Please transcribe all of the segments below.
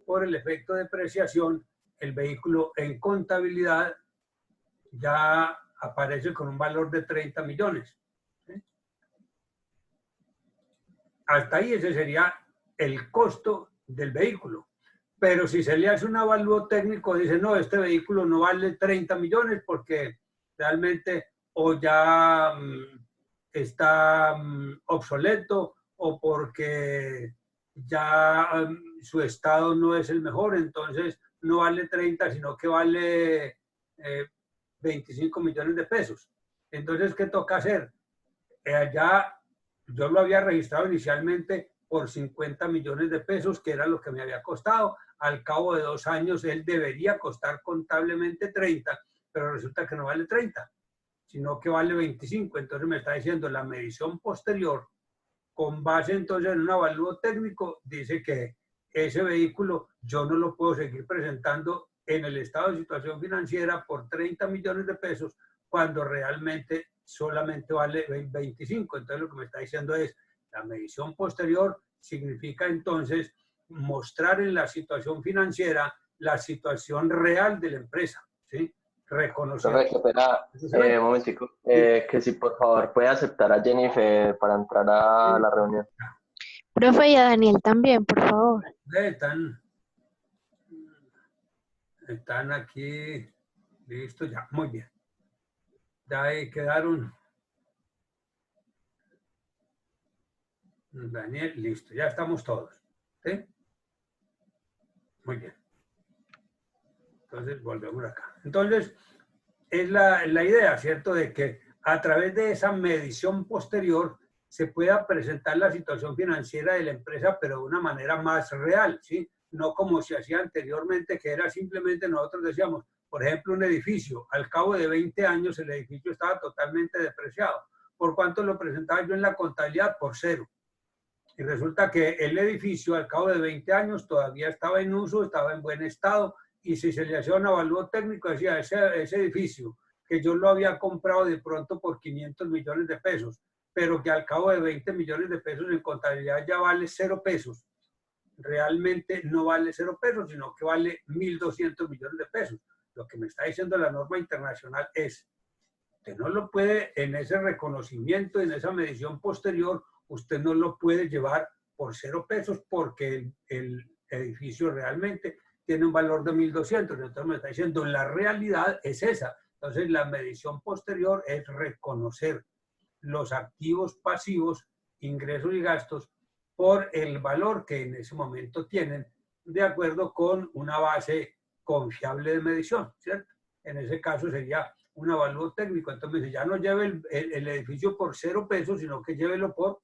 por el efecto de depreciación, el vehículo en contabilidad ya aparece con un valor de 30 millones. ¿Sí? Hasta ahí ese sería el costo del vehículo. Pero si se le hace un avalúo técnico, dice, no, este vehículo no vale 30 millones porque realmente o ya está obsoleto o porque ya su estado no es el mejor, entonces no vale 30, sino que vale 25 millones de pesos. Entonces, ¿qué toca hacer? Allá yo lo había registrado inicialmente por 50 millones de pesos, que era lo que me había costado. Al cabo de 2 años, él debería costar contablemente 30, pero resulta que no vale 30, sino que vale 25. Entonces me está diciendo la medición posterior, con base entonces en un avalúo técnico, dice que ese vehículo yo no lo puedo seguir presentando en el estado de situación financiera por 30 millones de pesos cuando realmente solamente vale 25. Entonces lo que me está diciendo es, la medición posterior significa entonces mostrar en la situación financiera la situación real de la empresa, ¿sí? Reconocer. Profe, qué pena, un momentico, que si por favor puede aceptar a Jennifer para entrar a la reunión. Profe, y a Daniel también, por favor. Están aquí, listo, ya, muy bien. Ya ahí quedaron. Daniel, listo, ya estamos todos. ¿Sí? Muy bien. Entonces, volvemos acá. Entonces, es la idea, ¿cierto? De que a través de esa medición posterior se pueda presentar la situación financiera de la empresa, pero de una manera más real, ¿sí? No como se hacía anteriormente, que era simplemente nosotros decíamos, por ejemplo, un edificio, al cabo de 20 años el edificio estaba totalmente depreciado. ¿Por cuánto lo presentaba yo en la contabilidad? Por 0. Y resulta que el edificio al cabo de 20 años todavía estaba en uso, estaba en buen estado, y si se le hacía un avalúo técnico, decía, ese edificio que yo lo había comprado de pronto por 500 millones de pesos, pero que al cabo de 20 millones de pesos en contabilidad ya vale 0 pesos. Realmente no vale 0 pesos, sino que vale 1.200 millones de pesos. Lo que me está diciendo la norma internacional es, usted no lo puede, en ese reconocimiento, en esa medición posterior, usted no lo puede llevar por 0 pesos porque el edificio realmente tiene un valor de 1.200. Entonces me está diciendo, la realidad es esa. Entonces la medición posterior es reconocer los activos pasivos, ingresos y gastos, por el valor que en ese momento tienen, de acuerdo con una base confiable de medición, ¿cierto? En ese caso sería un avalúo técnico. Entonces ya no lleve el edificio por 0 pesos, sino que llévelo por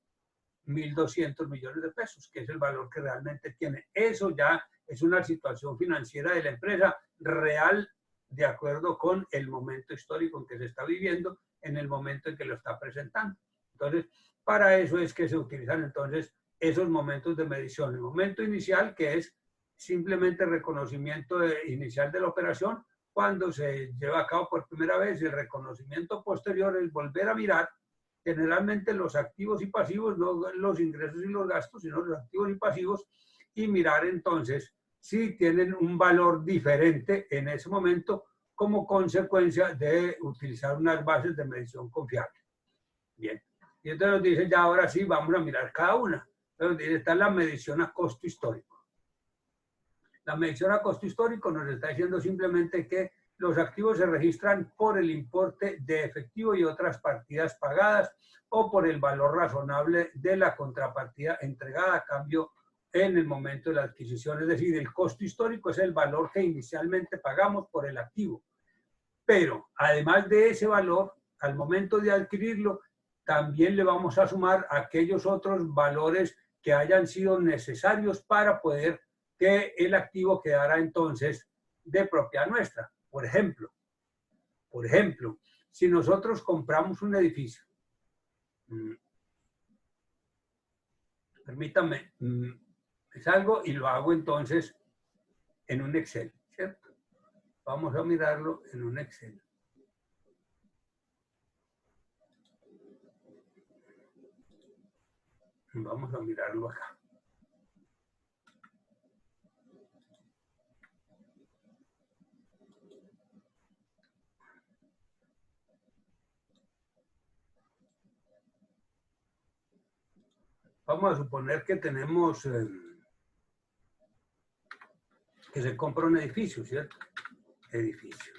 1.200 millones de pesos, que es el valor que realmente tiene. Eso ya es una situación financiera de la empresa real, de acuerdo con el momento histórico en que se está viviendo, en el momento en que lo está presentando. Entonces, para eso es que se utilizan entonces esos momentos de medición. El momento inicial, que es simplemente reconocimiento inicial de la operación, cuando se lleva a cabo por primera vez. El reconocimiento posterior es volver a mirar generalmente los activos y pasivos, no los ingresos y los gastos, sino los activos y pasivos, y mirar entonces si tienen un valor diferente en ese momento como consecuencia de utilizar unas bases de medición confiable. Bien, y entonces nos dice, ya ahora sí, vamos a mirar cada una. Entonces está la medición a costo histórico. La medición a costo histórico nos está diciendo simplemente que los activos se registran por el importe de efectivo y otras partidas pagadas o por el valor razonable de la contrapartida entregada a cambio en el momento de la adquisición. Es decir, el costo histórico es el valor que inicialmente pagamos por el activo. Pero además de ese valor, al momento de adquirirlo, también le vamos a sumar aquellos otros valores que hayan sido necesarios para poder que el activo quedara entonces de propiedad nuestra. Por ejemplo, si nosotros compramos un edificio, permítame, salgo y lo hago entonces en un Excel, ¿cierto? Vamos a mirarlo en un Excel. Vamos a mirarlo acá. vamos a suponer que tenemos, que se compra un edificio, ¿cierto? Edificio.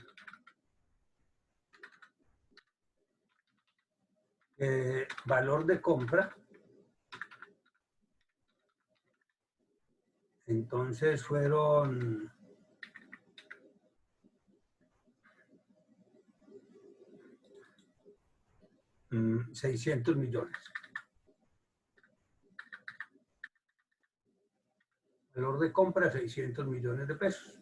Valor de compra. Entonces fueron 600 millones. Valor de compra, 600 millones de pesos.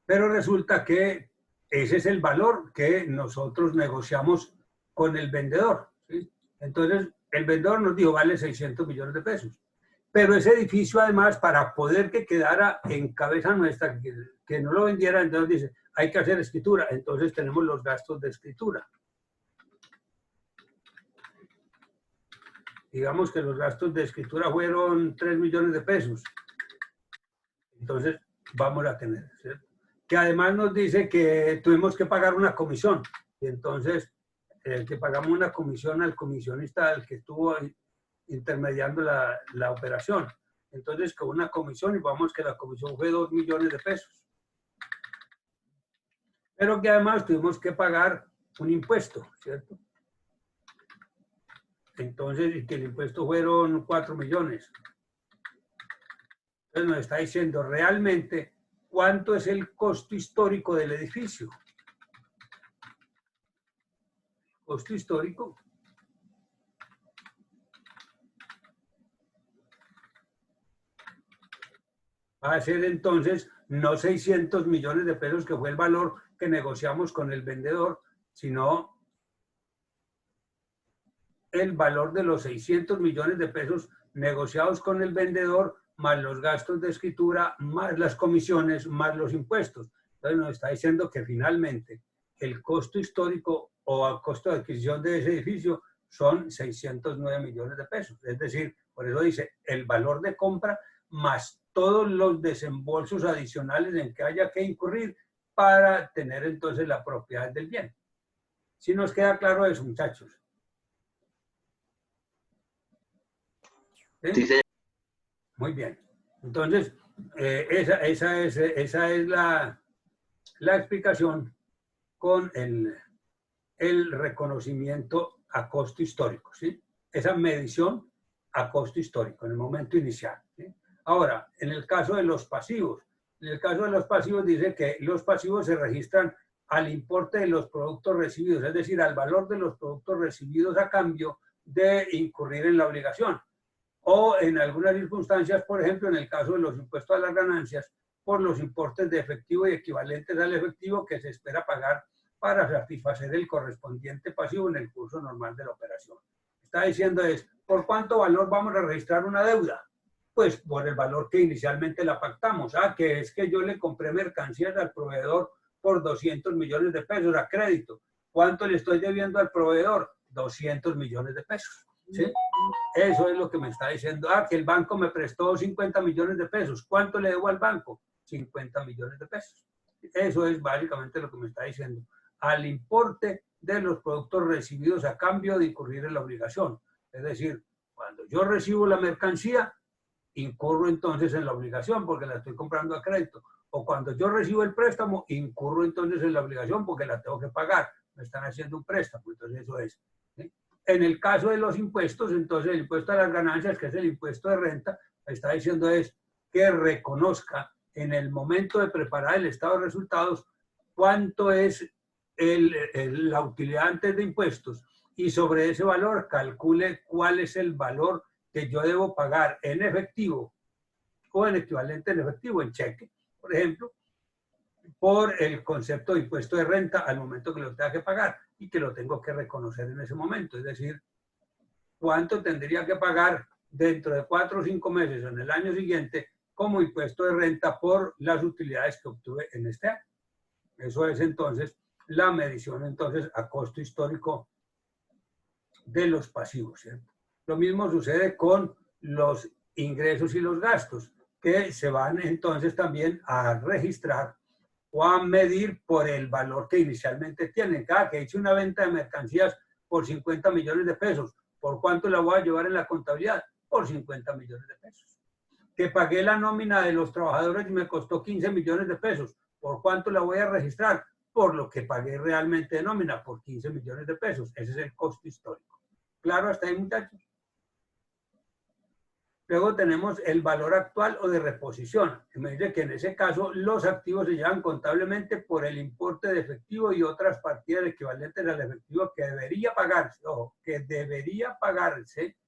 Pero resulta que ese es el valor que nosotros negociamos con el vendedor, ¿sí? Entonces, el vendedor nos dijo, vale 600 millones de pesos. Pero ese edificio, además, para poder que quedara en cabeza nuestra, que no lo vendiera, entonces dice, hay que hacer escritura. Entonces tenemos los gastos de escritura. Digamos que los gastos de escritura fueron 3 millones de pesos. Entonces, vamos a tener, ¿cierto? Que además nos dice que tuvimos que pagar una comisión. Y entonces, que pagamos una comisión al comisionista, al que estuvo intermediando la operación. Entonces, con una comisión, y vamos que la comisión fue 2 millones de pesos. Pero que además tuvimos que pagar un impuesto, ¿cierto? Entonces, y que el impuesto fueron 4 millones. Entonces nos está diciendo realmente cuánto es el costo histórico del edificio. Costo histórico. Va a ser entonces no 600 millones de pesos, que fue el valor que negociamos con el vendedor, sino el valor de los 600 millones de pesos negociados con el vendedor, más los gastos de escritura, más las comisiones, más los impuestos. Entonces nos está diciendo que finalmente el costo histórico o el costo de adquisición de ese edificio son 609 millones de pesos. Es decir, por eso dice el valor de compra más todos los desembolsos adicionales en que haya que incurrir para tener entonces la propiedad del bien. ¿Sí nos queda claro eso, muchachos? ¿Sí? Sí. Muy bien. Entonces, esa es la explicación con el reconocimiento a costo histórico, ¿sí? Esa medición a costo histórico en el momento inicial, ¿sí? Ahora, en el caso de los pasivos, dice que los pasivos se registran al importe de los productos recibidos, es decir, al valor de los productos recibidos a cambio de incurrir en la obligación. O en algunas circunstancias, por ejemplo, en el caso de los impuestos a las ganancias, por los importes de efectivo y equivalentes al efectivo que se espera pagar para satisfacer el correspondiente pasivo en el curso normal de la operación. Está diciendo es, ¿por cuánto valor vamos a registrar una deuda? Pues por el valor que inicialmente la pactamos. Que es que yo le compré mercancías al proveedor por 200 millones de pesos a crédito. ¿Cuánto le estoy debiendo al proveedor? 200 millones de pesos. ¿Sí? Eso es lo que me está diciendo. Que el banco me prestó 50 millones de pesos. ¿Cuánto le debo al banco? 50 millones de pesos. Eso es básicamente lo que me está diciendo. Al importe de los productos recibidos a cambio de incurrir en la obligación. Es decir, cuando yo recibo la mercancía, incurro entonces en la obligación porque la estoy comprando a crédito. O cuando yo recibo el préstamo, incurro entonces en la obligación porque la tengo que pagar. Me están haciendo un préstamo. Entonces eso es. ¿Sí? En el caso de los impuestos, entonces el impuesto a las ganancias, que es el impuesto de renta, me está diciendo es que reconozca en el momento de preparar el estado de resultados cuánto es la utilidad antes de impuestos y sobre ese valor calcule cuál es el valor que yo debo pagar en efectivo o en equivalente en efectivo, en cheque, por ejemplo, por el concepto de impuesto de renta al momento que lo tenga que pagar y que lo tengo que reconocer en ese momento. Es decir, cuánto tendría que pagar dentro de 4 o 5 meses o en el año siguiente como impuesto de renta por las utilidades que obtuve en este año. Eso es entonces la medición entonces a costo histórico de los pasivos, ¿cierto? Lo mismo sucede con los ingresos y los gastos, que se van entonces también a registrar o a medir por el valor que inicialmente tienen. Cada que hice una venta de mercancías por 50 millones de pesos, ¿por cuánto la voy a llevar en la contabilidad? Por 50 millones de pesos. Que pagué la nómina de los trabajadores y me costó 15 millones de pesos, ¿por cuánto la voy a registrar? Por lo que pagué realmente de nómina, por 15 millones de pesos. Ese es el costo histórico. ¿Claro hasta ahí, muchachos? Luego tenemos el valor actual o de reposición. Me dice que en ese caso los activos se llevan contablemente por el importe de efectivo y otras partidas equivalentes al efectivo que debería pagarse, ojo, que debería pagarse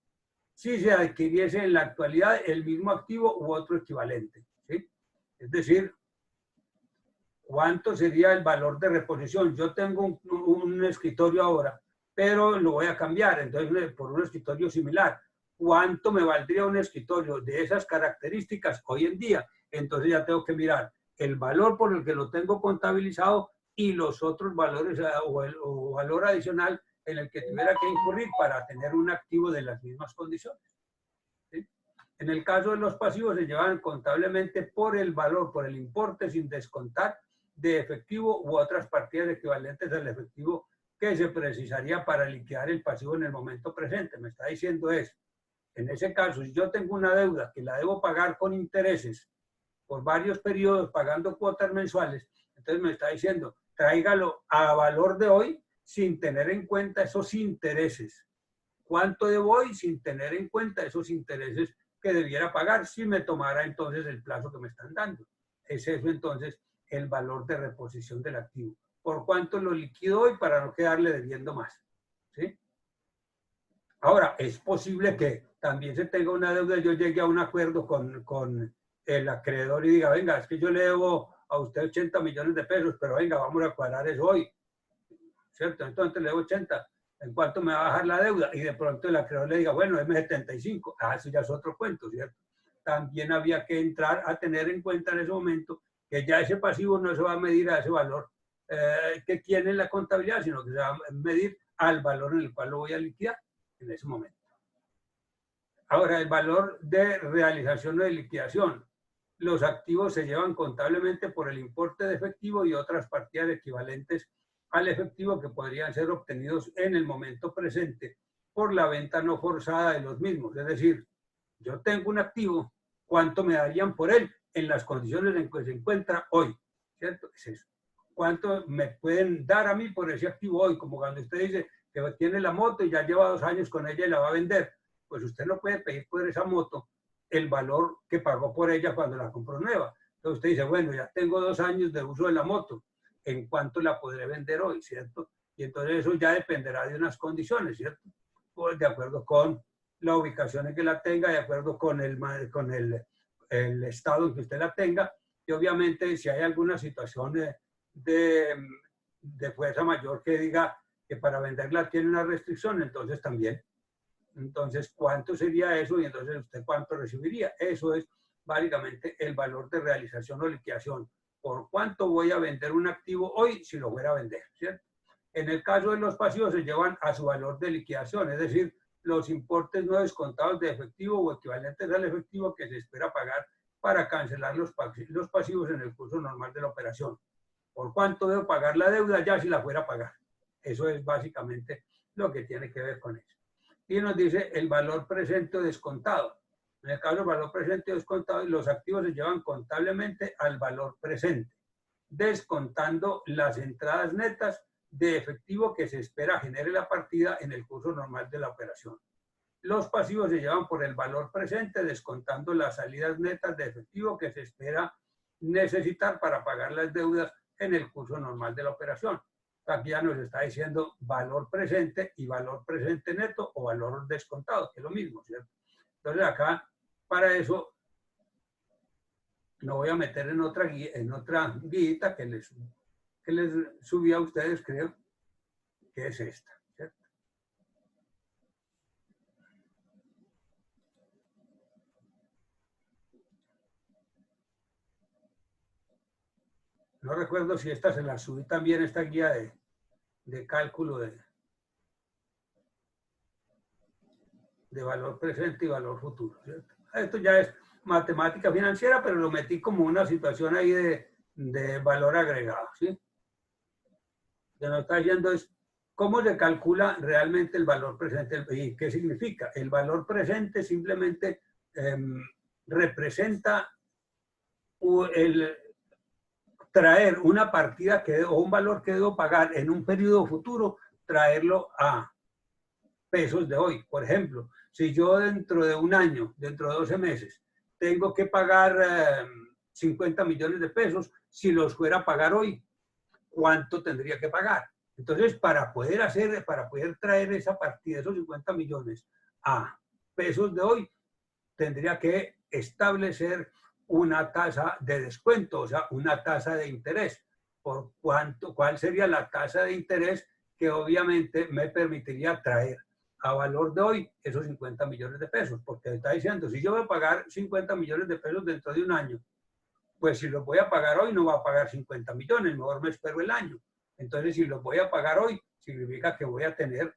si se adquiriese en la actualidad el mismo activo u otro equivalente, ¿sí? Es decir, ¿cuánto sería el valor de reposición? Yo tengo un escritorio ahora, pero lo voy a cambiar, entonces por un escritorio similar. ¿Cuánto me valdría un escritorio de esas características hoy en día? Entonces ya tengo que mirar el valor por el que lo tengo contabilizado y los otros valores o valor adicional en el que tuviera que incurrir para tener un activo de las mismas condiciones, ¿sí? En el caso de los pasivos se llevan contablemente por el valor, por el importe sin descontar de efectivo u otras partidas equivalentes al efectivo que se precisaría para liquidar el pasivo en el momento presente. Me está diciendo eso. En ese caso, si yo tengo una deuda que la debo pagar con intereses por varios periodos, pagando cuotas mensuales, entonces me está diciendo, tráigalo a valor de hoy sin tener en cuenta esos intereses. ¿Cuánto debo hoy sin tener en cuenta esos intereses que debiera pagar si me tomara entonces el plazo que me están dando? Es eso entonces el valor de reposición del activo. ¿Por cuánto lo liquido hoy para no quedarle debiendo más? ¿Sí? Ahora, es posible que también se tenga una deuda y yo llegue a un acuerdo con el acreedor y diga, venga, es que yo le debo a usted 80 millones de pesos, pero venga, vamos a cuadrar eso hoy, ¿cierto? Entonces le debo 80, ¿en cuánto me va a bajar la deuda? Y de pronto el acreedor le diga, bueno, deme 75, eso ya es otro cuento, ¿cierto? También había que entrar a tener en cuenta en ese momento que ya ese pasivo no se va a medir a ese valor que tiene la contabilidad, sino que se va a medir al valor en el cual lo voy a liquidar en ese momento. Ahora, el valor de realización o de liquidación. Los activos se llevan contablemente por el importe de efectivo y otras partidas equivalentes al efectivo que podrían ser obtenidos en el momento presente por la venta no forzada de los mismos. Es decir, yo tengo un activo, ¿cuánto me darían por él en las condiciones en que se encuentra hoy? ¿Cierto? Es eso. ¿Cuánto me pueden dar a mí por ese activo hoy? Como cuando usted dice que tiene la moto y ya lleva 2 años con ella y la va a vender. Pues usted no puede pedir por esa moto el valor que pagó por ella cuando la compró nueva. Entonces usted dice, bueno, ya tengo 2 años de uso de la moto, ¿en cuánto la podré vender hoy? ¿Cierto? Y entonces eso ya dependerá de unas condiciones, ¿cierto? Pues de acuerdo con la ubicación en que la tenga, de acuerdo con el estado en que usted la tenga, y obviamente si hay alguna situación de fuerza mayor que diga que para venderla tiene una restricción, entonces también. Entonces, ¿cuánto sería eso? Y entonces, ¿usted cuánto recibiría? Eso es básicamente el valor de realización o liquidación. ¿Por cuánto voy a vender un activo hoy si lo fuera a vender? ¿Cierto? En el caso de los pasivos se llevan a su valor de liquidación, es decir, los importes no descontados de efectivo o equivalentes al efectivo que se espera pagar para cancelar los pasivos en el curso normal de la operación. ¿Por cuánto debo pagar la deuda ya si la fuera a pagar? Eso es básicamente lo que tiene que ver con eso. Y nos dice el valor presente o descontado. En el caso del valor presente o descontado, los activos se llevan contablemente al valor presente, descontando las entradas netas de efectivo que se espera genere la partida en el curso normal de la operación. Los pasivos se llevan por el valor presente, descontando las salidas netas de efectivo que se espera necesitar para pagar las deudas en el curso normal de la operación. Aquí ya nos está diciendo valor presente y valor presente neto o valor descontado, que es lo mismo, ¿cierto? Entonces acá, para eso, me voy a meter en otra guía que les subí a ustedes, creo, que es esta, ¿cierto? No recuerdo si esta se la subí también, esta guía de cálculo de valor presente y valor futuro, ¿cierto? Esto ya es matemática financiera, pero lo metí como una situación ahí de valor agregado, ¿sí? Lo que nos está diciendo es cómo se calcula realmente el valor presente y qué significa. El valor presente simplemente representa el traer una partida o un valor que debo pagar en un periodo futuro, traerlo a pesos de hoy. Por ejemplo, si yo dentro de un año, dentro de 12 meses, tengo que pagar 50 millones de pesos, si los fuera a pagar hoy, ¿cuánto tendría que pagar? Entonces, para poder traer esa partida, esos 50 millones a pesos de hoy, tendría que establecer una tasa de descuento, o sea, una tasa de interés. ¿Cuál sería la tasa de interés que obviamente me permitiría traer a valor de hoy esos 50 millones de pesos? Porque está diciendo, si yo voy a pagar 50 millones de pesos dentro de un año, pues si los voy a pagar hoy no va a pagar 50 millones, mejor me espero el año. Entonces, si los voy a pagar hoy, significa que voy a tener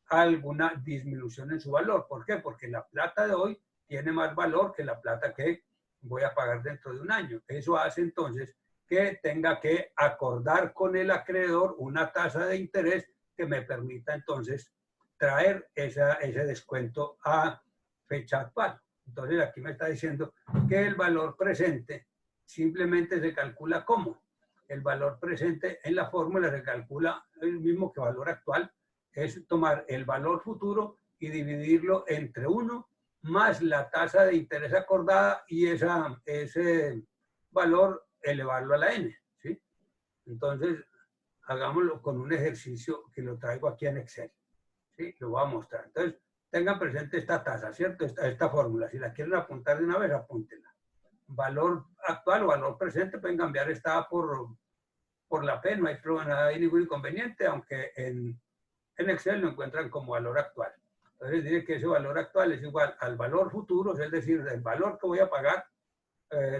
alguna disminución en su valor. ¿Por qué? Porque la plata de hoy tiene más valor que la plata que voy a pagar dentro de un año. Eso hace entonces que tenga que acordar con el acreedor una tasa de interés que me permita entonces traer ese descuento a fecha actual. Entonces aquí me está diciendo que el valor presente simplemente se calcula ¿cómo? El valor presente en la fórmula se calcula el mismo que valor actual, es tomar el valor futuro y dividirlo entre 1 más la tasa de interés acordada y ese valor elevarlo a la n, ¿sí? Entonces, hagámoslo con un ejercicio que lo traigo aquí en Excel, ¿sí? Lo voy a mostrar. Entonces, tengan presente esta tasa, ¿cierto? Esta fórmula. Si la quieren apuntar de una vez, apúntenla. Valor actual o valor presente pueden cambiar esta por la P, no hay ningún inconveniente, aunque en Excel lo encuentran como valor actual. Entonces dice que ese valor actual es igual al valor futuro, es decir, del valor que voy a pagar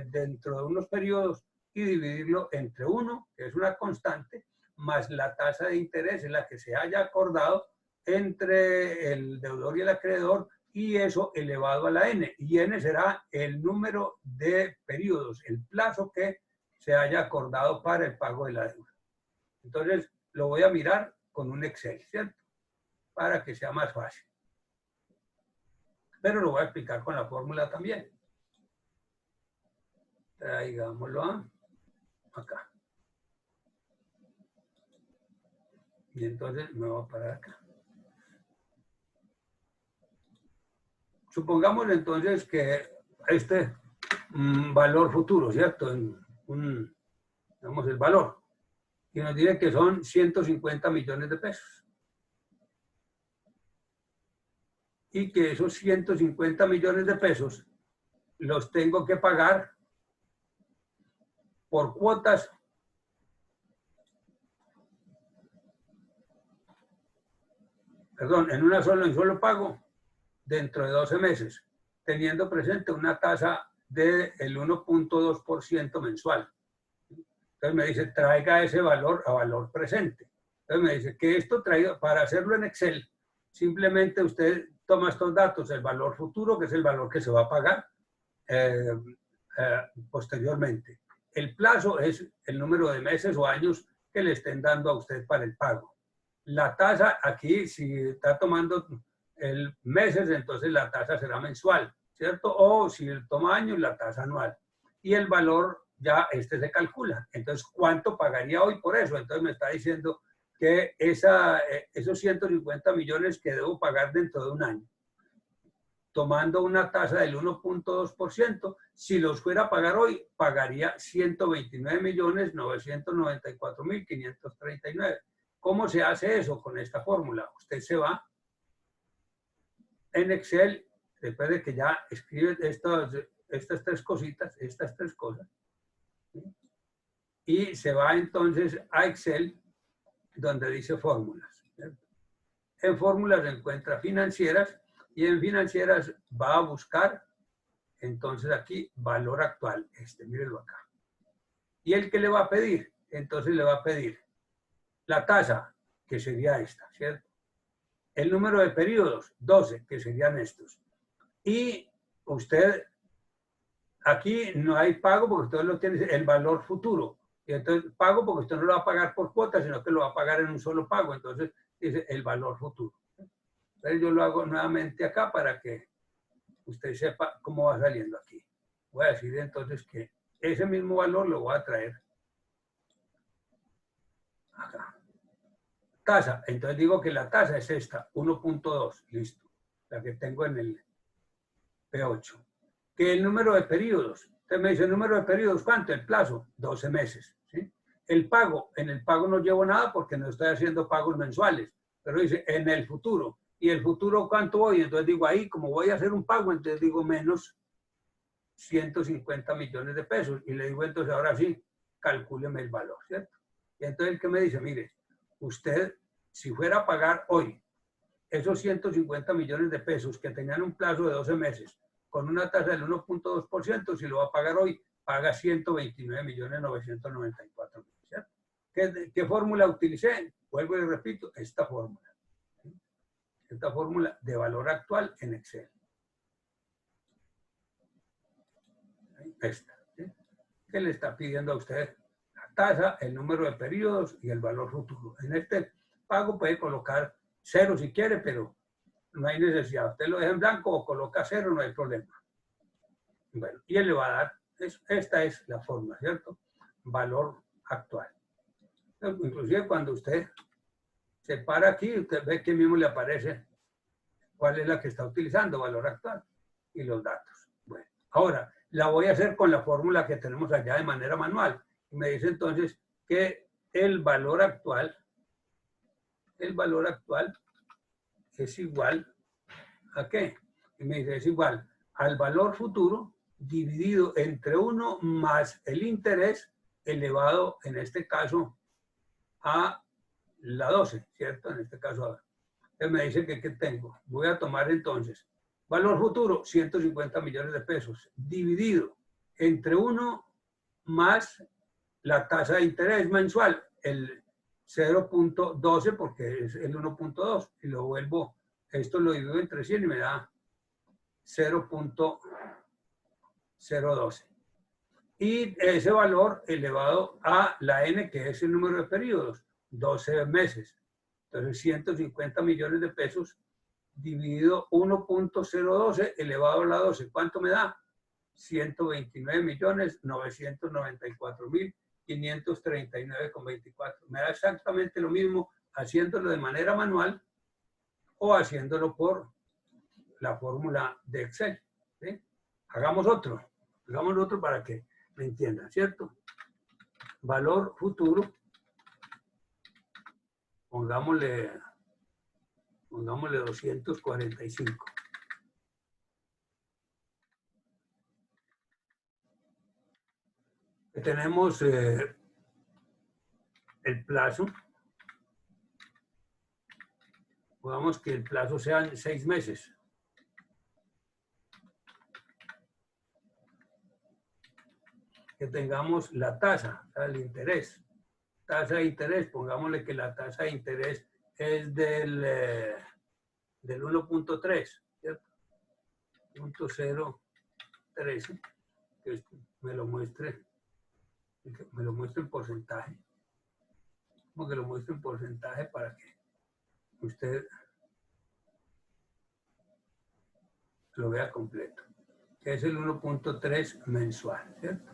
dentro de unos periodos y dividirlo entre 1, que es una constante, más la tasa de interés en la que se haya acordado entre el deudor y el acreedor, y eso elevado a la n. Y n será el número de periodos, el plazo que se haya acordado para el pago de la deuda. Entonces, lo voy a mirar con un Excel, ¿cierto? Para que sea más fácil. Pero lo voy a explicar con la fórmula también. Traigámoslo acá. Y entonces me voy a parar acá. Supongamos entonces que este valor futuro, ¿cierto? Digamos el valor. Y nos dice que son 150 millones de pesos. Y que esos 150 millones de pesos los tengo que pagar por cuotas en un solo pago dentro de 12 meses, teniendo presente una tasa del 1.2% mensual. Entonces me dice, traiga ese valor a valor presente. Entonces me dice que esto traído, para hacerlo en Excel, simplemente usted toma estos datos, el valor futuro, que es el valor que se va a pagar posteriormente. El plazo es el número de meses o años que le estén dando a usted para el pago. La tasa aquí, si está tomando el meses, entonces la tasa será mensual, ¿cierto? O si toma años, la tasa anual. Y el valor ya se calcula. Entonces, ¿cuánto pagaría hoy por eso? Entonces me está diciendo que esos 150 millones que debo pagar dentro de un año, tomando una tasa del 1.2%, si los fuera a pagar hoy, pagaría 129.994.539. ¿Cómo se hace eso con esta fórmula? Usted se va en Excel, después de que ya escribe estas tres cositas, ¿sí? Y se va entonces a Excel, donde dice fórmulas, ¿cierto? En fórmulas encuentra financieras, y en financieras va a buscar, entonces aquí, valor actual. Mírenlo acá. ¿Y el que le va a pedir? Entonces le va a pedir la tasa, que sería esta, ¿cierto? El número de periodos, 12, que serían estos. Y usted, aquí no hay pago porque usted lo tiene, el valor futuro. Y entonces pago porque usted no lo va a pagar por cuota, sino que lo va a pagar en un solo pago. Entonces dice el valor futuro. Entonces yo lo hago nuevamente acá para que usted sepa cómo va saliendo aquí. Voy a decir entonces que ese mismo valor lo voy a traer acá. Tasa. Entonces digo que la tasa es esta, 1.2. Listo. La que tengo en el P8. Que el número de periodos. Usted me dice el número de periodos, ¿cuánto? El plazo, 12 meses. ¿Sí? El pago, en el pago no llevo nada porque no estoy haciendo pagos mensuales. Pero dice en el futuro. ¿Y el futuro cuánto voy? Entonces digo ahí, como voy a hacer un pago, entonces digo menos 150 millones de pesos. Y le digo entonces ahora sí, calcúleme el valor, ¿cierto? Y entonces el que me dice, mire, usted si fuera a pagar hoy esos 150 millones de pesos que tenían un plazo de 12 meses con una tasa del 1.2%, si lo va a pagar hoy, paga 129.994.000, ¿cierto? ¿Qué fórmula utilicé? Vuelvo y repito, esta fórmula. Esta fórmula de valor actual en Excel. Esta. ¿Sí? ¿Qué le está pidiendo a usted? La tasa, el número de periodos y el valor futuro. En este pago puede colocar 0 si quiere, pero no hay necesidad. Usted lo deja en blanco o coloca 0, no hay problema. Bueno, y él le va a dar, esta es la fórmula, ¿cierto? Valor actual. Inclusive cuando usted se para aquí, usted ve que mismo le aparece cuál es la que está utilizando, valor actual, y los datos. Bueno, ahora, la voy a hacer con la fórmula que tenemos allá de manera manual. Y me dice entonces que el valor actual es igual ¿a qué? Y me dice, es igual al valor futuro dividido entre 1 más el interés elevado, en este caso, a la 12, ¿cierto? En este caso, él me dice que ¿qué tengo? Voy a tomar entonces valor futuro, 150 millones de pesos, dividido entre 1 más la tasa de interés mensual, el 0.12 porque es el 1.2 y lo vuelvo, esto lo divido entre 100 y me da 0.012. Y ese valor elevado a la N, que es el número de periodos, 12 meses. Entonces 150 millones de pesos dividido 1.012 elevado a la 12. ¿Cuánto me da? 129.994.539,24. Me da exactamente lo mismo haciéndolo de manera manual o haciéndolo por la fórmula de Excel. ¿Sí? Hagamos otro para que me entiendan, ¿cierto? Valor futuro, pongámosle 245. Tenemos el plazo. Pongamos que el plazo sean 6 meses. Que tengamos la tasa, o sea, el interés. Tasa de interés, pongámosle que la tasa de interés es del 1.3, ¿cierto? 0.013, que me lo muestre en porcentaje. Como que lo muestre en porcentaje para que usted lo vea completo. Que es el 1.3 mensual, ¿cierto?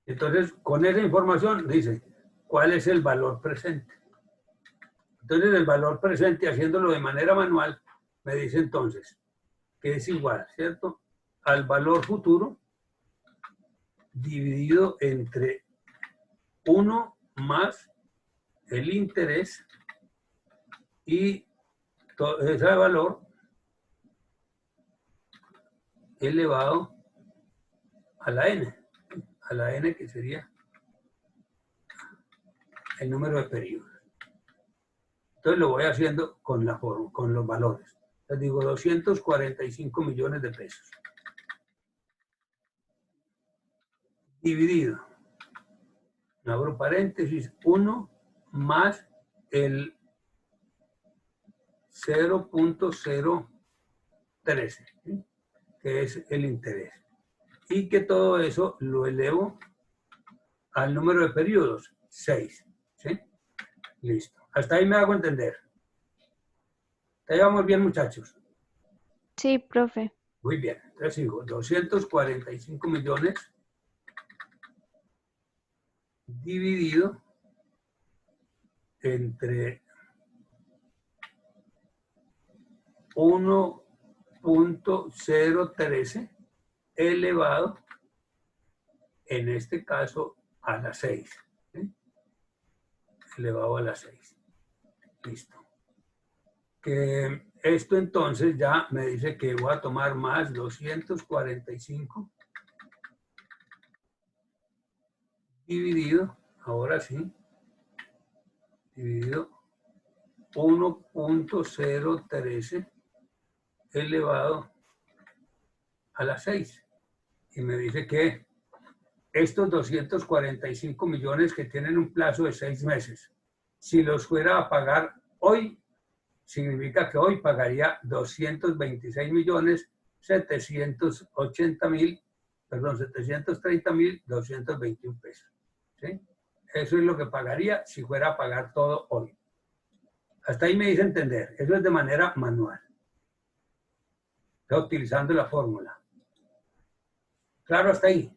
Entonces, con esa información dice, ¿cuál es el valor presente? Entonces, el valor presente, haciéndolo de manera manual, me dice entonces que es igual, ¿cierto? Al valor futuro dividido entre 1 más el interés y todo ese valor elevado a la n. A la n que sería el número de periodos. Entonces lo voy haciendo con los valores. Les digo 245 millones de pesos. Dividido. Abro paréntesis, 1 más el 0.013, ¿sí? Que es el interés. y que todo eso lo elevo al número de periodos, 6. ¿Sí? Listo. Hasta ahí me hago entender. ¿Te llevamos bien, muchachos? Sí, profe. Muy bien. Entonces digo, 245 millones dividido entre 1.013 elevado, en este caso, a la 6. ¿Sí? Elevado a la 6. Listo. Que esto entonces ya me dice que voy a tomar más 245 dividido, ahora sí, dividido 1.013 elevado a la 6. Y me dice que estos 245 millones que tienen un plazo de 6 meses, si los fuera a pagar hoy, significa que hoy pagaría 226 millones 730.221 pesos. ¿Sí? Eso es lo que pagaría si fuera a pagar todo hoy. Hasta ahí me dice entender. Eso es de manera manual. Está utilizando la fórmula. Claro, hasta ahí.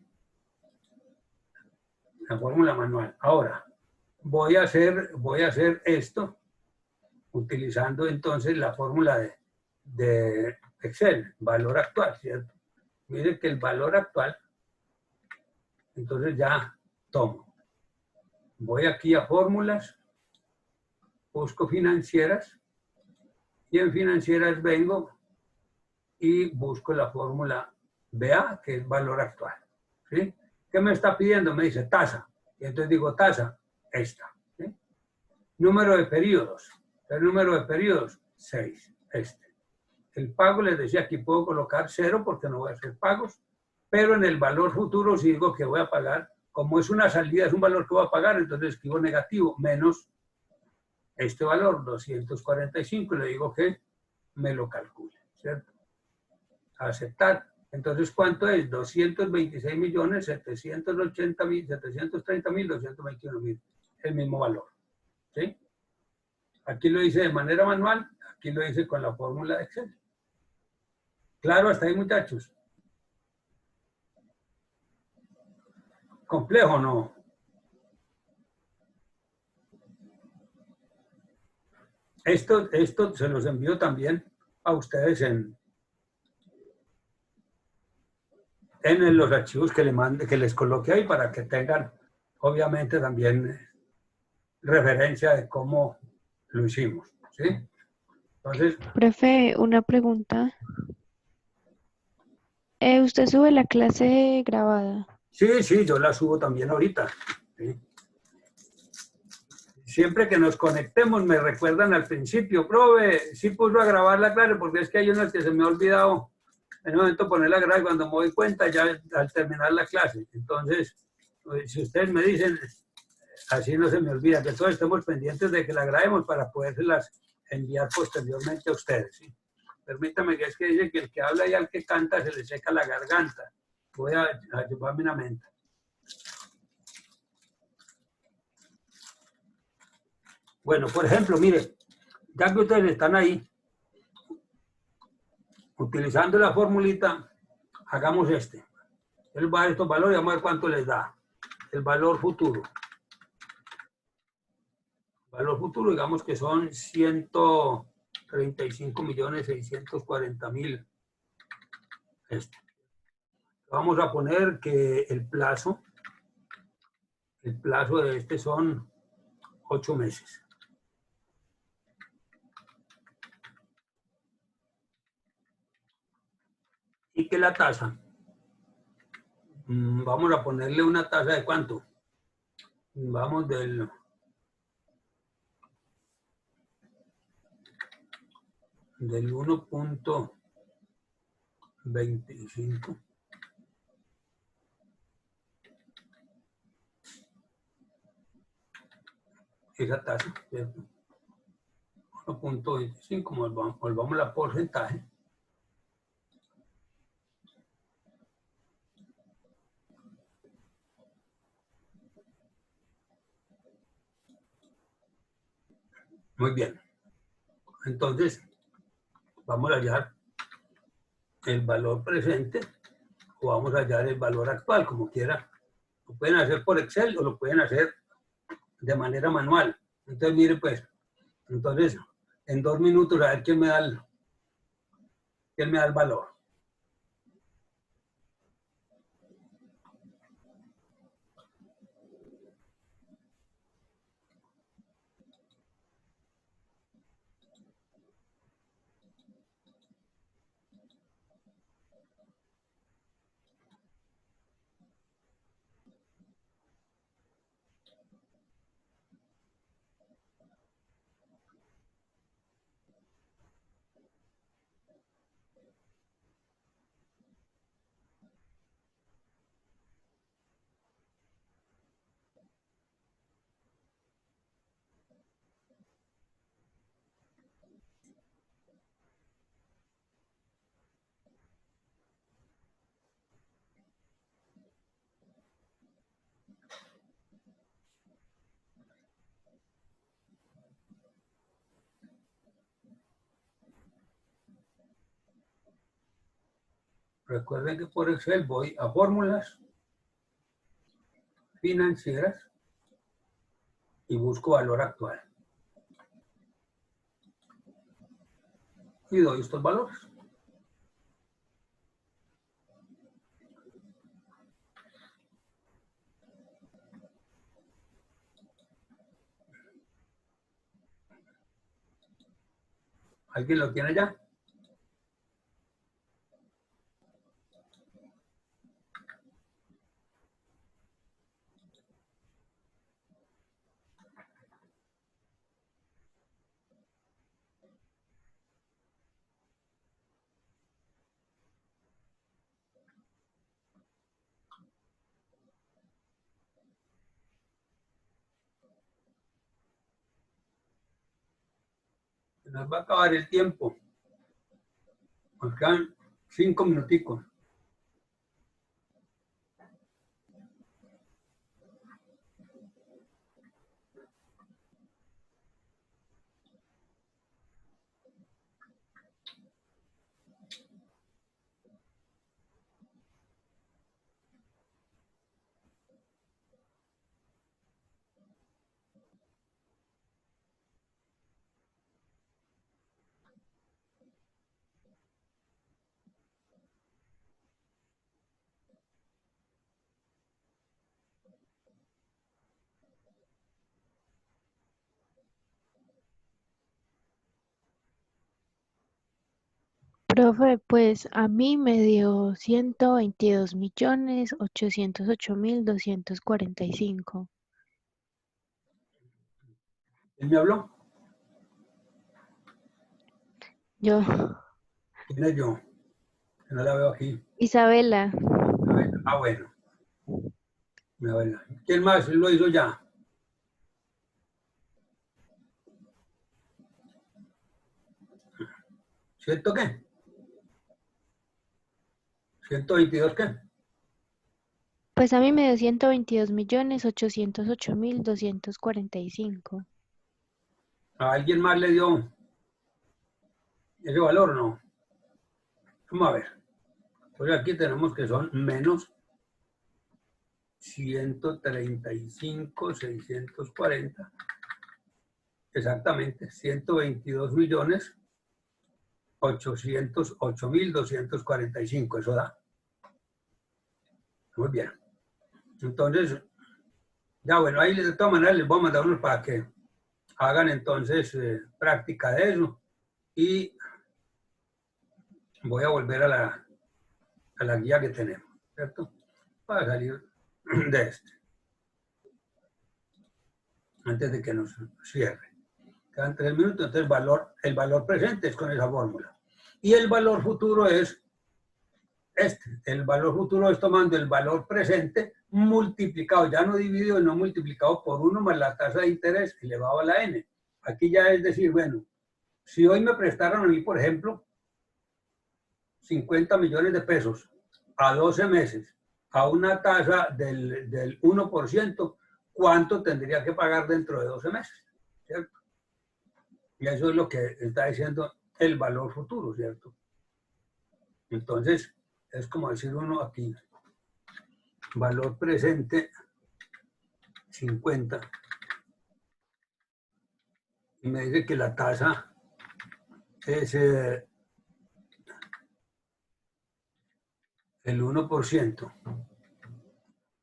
La fórmula manual. Ahora, voy a hacer esto utilizando entonces la fórmula de Excel, valor actual, ¿cierto? Mire que el valor actual, entonces ya tomo. Voy aquí a fórmulas, busco financieras, y en financieras vengo y busco la fórmula BA, que es valor actual. ¿Sí? ¿Qué me está pidiendo? Me dice tasa. Y entonces digo tasa, esta. ¿Sí? Número de periodos. El número de periodos, 6, este. El pago, les decía, aquí puedo colocar 0 porque no voy a hacer pagos, pero en el valor futuro si digo que voy a pagar, como es una salida, es un valor que voy a pagar, entonces escribo negativo, menos este valor, 245, y le digo que me lo calcule, ¿cierto? Aceptar. Entonces, ¿cuánto es? 226.730.221.000. El mismo valor, ¿sí? Aquí lo hice de manera manual, aquí lo hice con la fórmula de Excel. Claro, hasta ahí, muchachos. ¿Complejo no? Esto se los envío también a ustedes en los archivos que les coloque ahí para que tengan, obviamente, también referencia de cómo lo hicimos, ¿sí? Entonces, Profe, una pregunta. ¿Usted sube la clase grabada? sí, yo la subo también ahorita, ¿sí? Siempre que nos conectemos me recuerdan al principio, profe, sí puso a grabar la clase, porque es que hay unas que se me ha olvidado en un momento poner la grabar, cuando me doy cuenta ya al terminar la clase. Entonces, si ustedes me dicen, así no se me olvida, que todos estemos pendientes de que la grabemos para podérselas enviar posteriormente a ustedes, ¿sí? Permítame, que es que dice que el que habla y al que canta se le seca la garganta. Voy a llevarme una menta. Bueno, por ejemplo, mire, ya que ustedes están ahí, utilizando la formulita, hagamos este. Él va a estos valores y vamos a ver cuánto les da. El valor futuro. Valor futuro, digamos que son 135.640.000. Este. Vamos a poner que el plazo de este son 8 meses. Y que la tasa, vamos a ponerle una tasa de ¿cuánto? Vamos del 1.25. Esa tasa, ¿cierto? 1.25, volvamos a porcentaje. Muy bien. Entonces, vamos a hallar el valor presente o vamos a hallar el valor actual, como quiera. Lo pueden hacer por Excel o lo pueden hacer de manera manual. Entonces, mire pues, entonces, en 2 minutos a ver quién me da el valor. Recuerden que por Excel voy a fórmulas financieras y busco valor actual. Y doy estos valores. ¿Alguien lo tiene ya? Nos va a acabar el tiempo. Nos quedan 5 minuticos. Profe, pues a mí me dio 122.808.245. ¿Quién me habló? Yo, ¿Quién es yo? Que no la veo aquí. Isabela, Ah, bueno. Isabela. ¿Quién más lo hizo ya? ¿Ciento qué? ¿122 qué? pues a mí me dio 122.808.245. ¿A alguien más le dio ese valor o no? Vamos a ver. Entonces aquí tenemos que son menos 135.640. Exactamente, 122.808.245. Eso da. Muy bien. Entonces, ya bueno, ahí de todas maneras les voy a mandar unos para que hagan entonces práctica de eso. Y voy a volver a la guía que tenemos, ¿cierto? Para salir de este. Antes de que nos cierre. Quedan 3 minutos, entonces el valor presente es con esa fórmula. Y el valor futuro es este. El valor futuro es tomando el valor presente multiplicado, ya no dividido, no multiplicado por 1 más la tasa de interés elevado a la n. Aquí ya es decir, bueno, si hoy me prestaron a mí, por ejemplo, 50 millones de pesos a 12 meses a una tasa del 1%, ¿cuánto tendría que pagar dentro de 12 meses? ¿Cierto? Y eso es lo que está diciendo el valor futuro, ¿cierto? Entonces, es como decir uno aquí, valor presente 50. Y me dice que la tasa es el 1%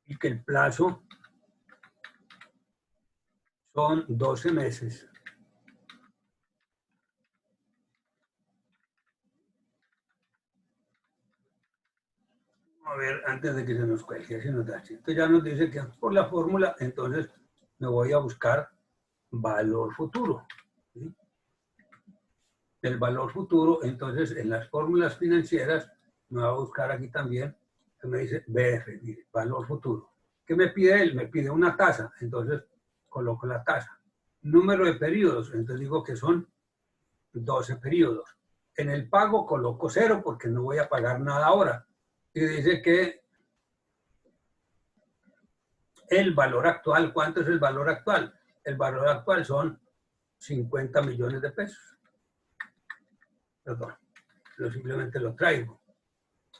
y que el plazo son 12 meses. A ver, antes de que se nos cuelgue, si nos da. Entonces ya nos dice que por la fórmula, entonces me voy a buscar valor futuro. ¿Sí? El valor futuro, entonces en las fórmulas financieras, me va a buscar aquí también, que me dice BF, mire, valor futuro. ¿Qué me pide él? Me pide una tasa, entonces coloco la tasa. Número de periodos, entonces digo que son 12 periodos. En el pago coloco 0 porque no voy a pagar nada ahora. Y dice que el valor actual, ¿cuánto es el valor actual? El valor actual son 50 millones de pesos. Perdón, yo simplemente lo traigo.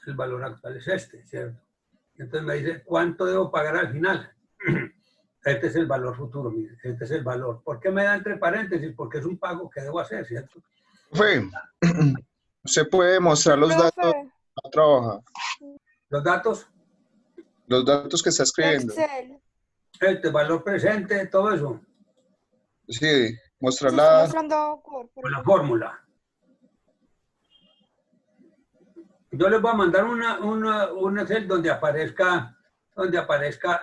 El valor actual es este, ¿cierto? Entonces me dice, ¿cuánto debo pagar al final? Este es el valor futuro, mire, este es el valor. ¿Por qué me da entre paréntesis? Porque es un pago que debo hacer, ¿cierto? Profe, ¿usted puede mostrar los datos Profe, de la otra hoja? Los datos, Los datos que está escribiendo. Excel. este valor presente, todo eso, Sí, Se mostrar está la... mostrando Word, con la fórmula. Yo les voy a mandar un Excel donde aparezca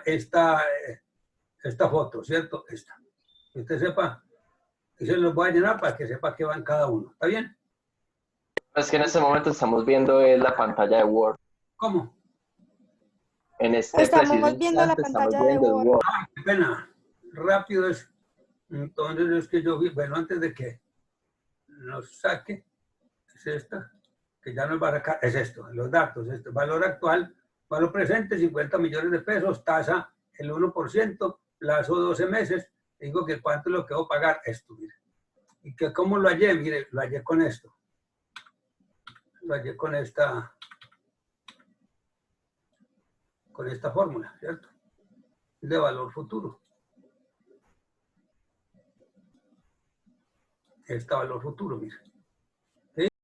esta foto, ¿cierto? Esta. Que usted sepa, y se los voy a llenar para que sepa qué va en cada uno. ¿Está bien? Es que en este momento estamos viendo la pantalla de Word. ¿Cómo? En este preciso Estamos viendo la instante estamos pantalla de viendo el Word. Word. Qué pena. Rápido es. Entonces es que yo vi, bueno, antes de que nos saque, es esta, que ya nos va a sacar, es esto, los datos, valor actual, valor presente, 50 millones de pesos, tasa el 1%, plazo 12 meses, digo que cuánto es lo que debo pagar, esto, mire. Y que cómo lo hallé, mire, lo hallé con esto. Lo hallé con esta fórmula, ¿cierto? De valor futuro. Este valor futuro, mire.